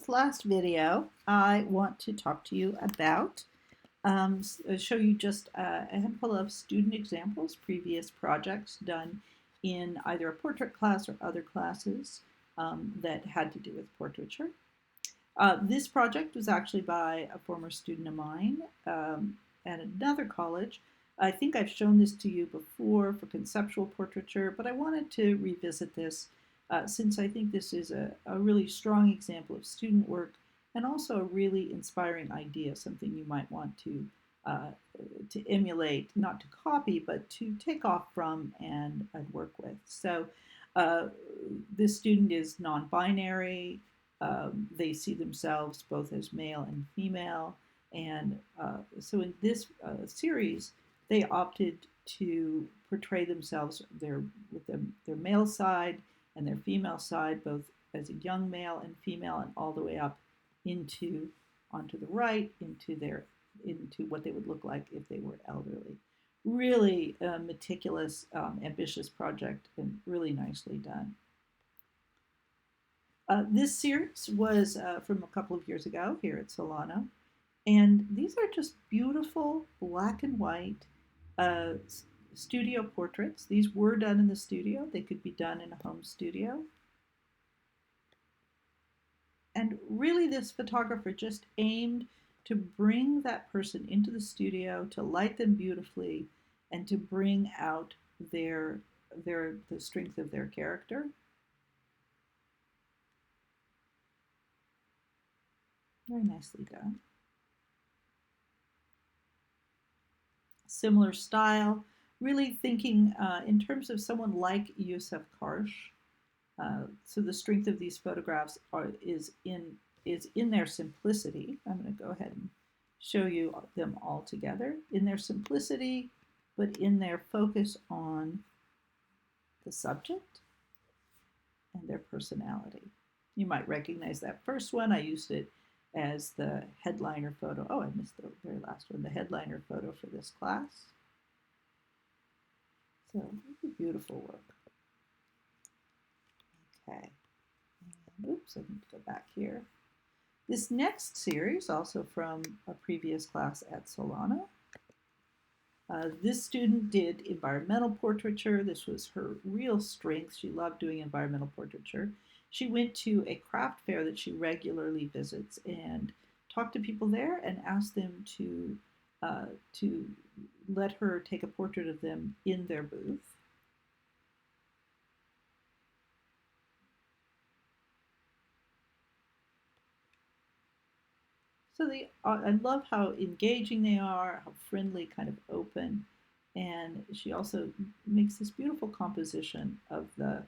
This last video, I want to talk to you about, show you just a handful of student examples, previous projects done in either a portrait class or other classes that had to do with portraiture. This project was actually by a former student of mine at another college. I think I've shown this to you before for conceptual portraiture, but I wanted to revisit this since I think this is a really strong example of student work and also a really inspiring idea, something you might want uh, to emulate, not to copy, but to take off from and work with. So uh, this student is non-binary. They see themselves both as male and female. And so in this series, they opted to portray themselves with their male side and their female side, both as a young male and female, and all the way up into onto the right into what they would look like if they were elderly. Really meticulous, ambitious project, and really nicely done. This series was from a couple of years ago here at Solano, and these are just beautiful black and white uh, studio portraits. These were done in the studio. They could be done in a home studio. And really, this photographer just aimed to bring that person into the studio, to light them beautifully, and to bring out the strength of their character. Very nicely done. Similar style, really thinking in terms of someone like Yusuf Karsh. So the strength of these photographs is in their simplicity. I'm going to go ahead and show you them all together. In their simplicity, but in their focus on the subject and their personality. You might recognize that first one. I used it as the headliner photo. Oh, I missed the very last one, the headliner photo for this class. So beautiful work. Okay. And, oops, I need to go back here. This next series, also from a previous class at Solano. This student did environmental portraiture. This was her real strength. She loved doing environmental portraiture. She went to a craft fair that she regularly visits and talked to people there and asked them to let her take a portrait of them in their booth. So I love how engaging they are, how friendly, kind of open, and she also makes this beautiful composition of the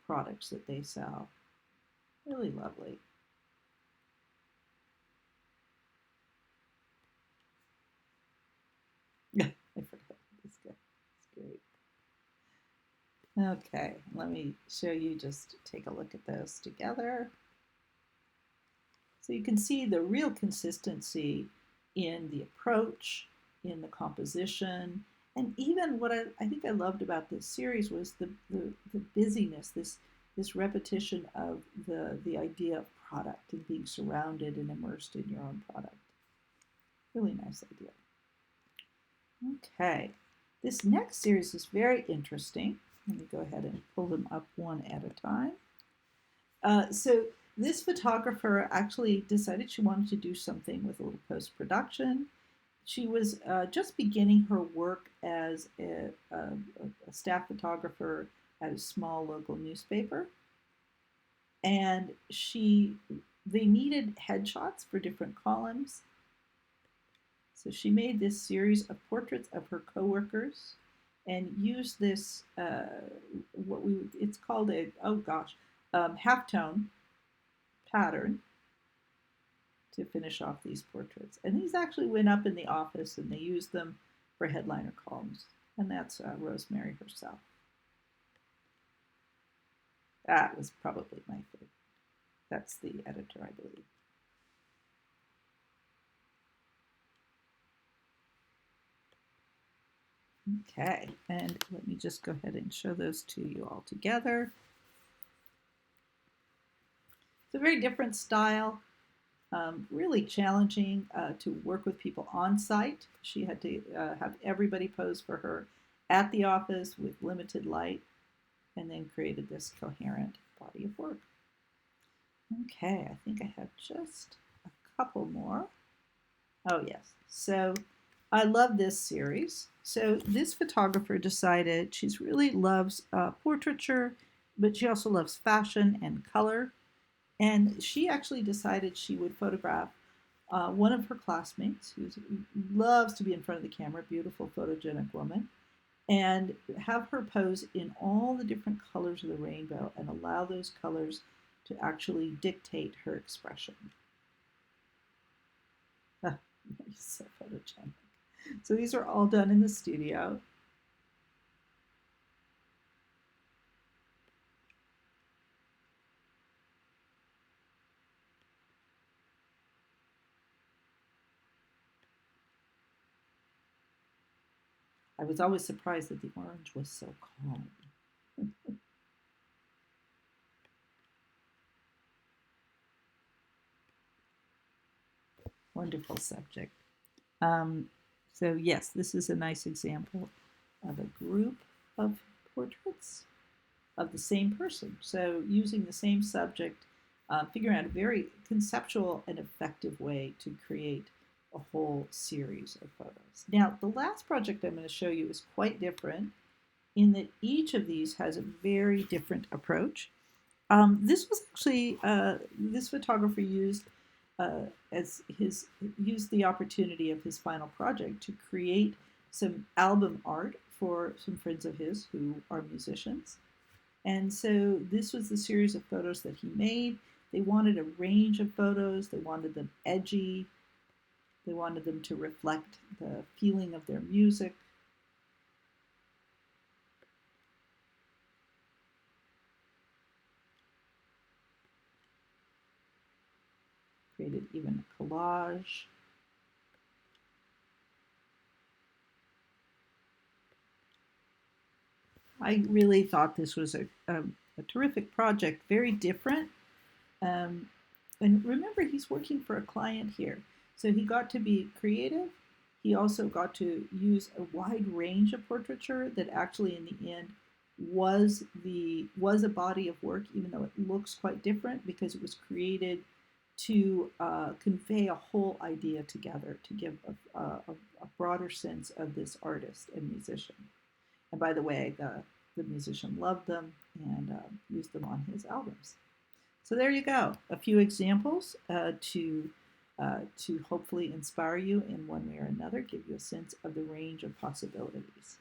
products that they sell. Really lovely. Yeah, I forgot this guy. It's great. Okay, let me show you. Just take a look at those together. So you can see the real consistency in the approach, in the composition, and even what I think I loved about this series was the busyness, this repetition of the idea of product and being surrounded and immersed in your own product. Really nice idea. Okay, this next series is very interesting. Let me go ahead and pull them up one at a time. So this photographer actually decided she wanted to do something with a little post-production. She was just beginning her work as a staff photographer at a small local newspaper. And they needed headshots for different columns. So she made this series of portraits of her coworkers and used this, it's called a, oh gosh, halftone pattern to finish off these portraits. And these actually went up in the office and they used them for headliner columns. And that's Rosemary herself. That was probably my favorite. That's the editor, I believe. Okay, and let me just go ahead and show those to you all together. It's a very different style, really challenging to work with people on site. She had to have everybody pose for her at the office with limited light, and then created this coherent body of work. Okay, I think I have just a couple more. Oh, yes. So I love this series. So this photographer decided she really loves portraiture, but she also loves fashion and color. And she actually decided she would photograph one of her classmates who loves to be in front of the camera, beautiful photogenic woman, and have her pose in all the different colors of the rainbow and allow those colors to actually dictate her expression. So photogenic. So these are all done in the studio. I was always surprised that the orange was so calm. Wonderful subject. Um, so yes, this is a nice example of a group of portraits of the same person. So using the same subject, figuring out a very conceptual and effective way to create a whole series of photos. Now, the last project I'm going to show you is quite different in that each of these has a very different approach. This was actually this photographer as his used the opportunity of his final project to create some album art for some friends of his who are musicians. And so this was the series of photos that he made. They wanted a range of photos. They wanted them edgy. They wanted them to reflect the feeling of their music. Created even a collage. I really thought this was a terrific project, very different. Um, and remember, he's working for a client here. So he got to be creative. He also got to use a wide range of portraiture that actually in the end was a body of work, even though it looks quite different because it was created to convey a whole idea together, to give a broader sense of this artist and musician. And by the way, the musician loved them and used them on his albums. So there you go, a few examples to hopefully inspire you in one way or another, give you a sense of the range of possibilities.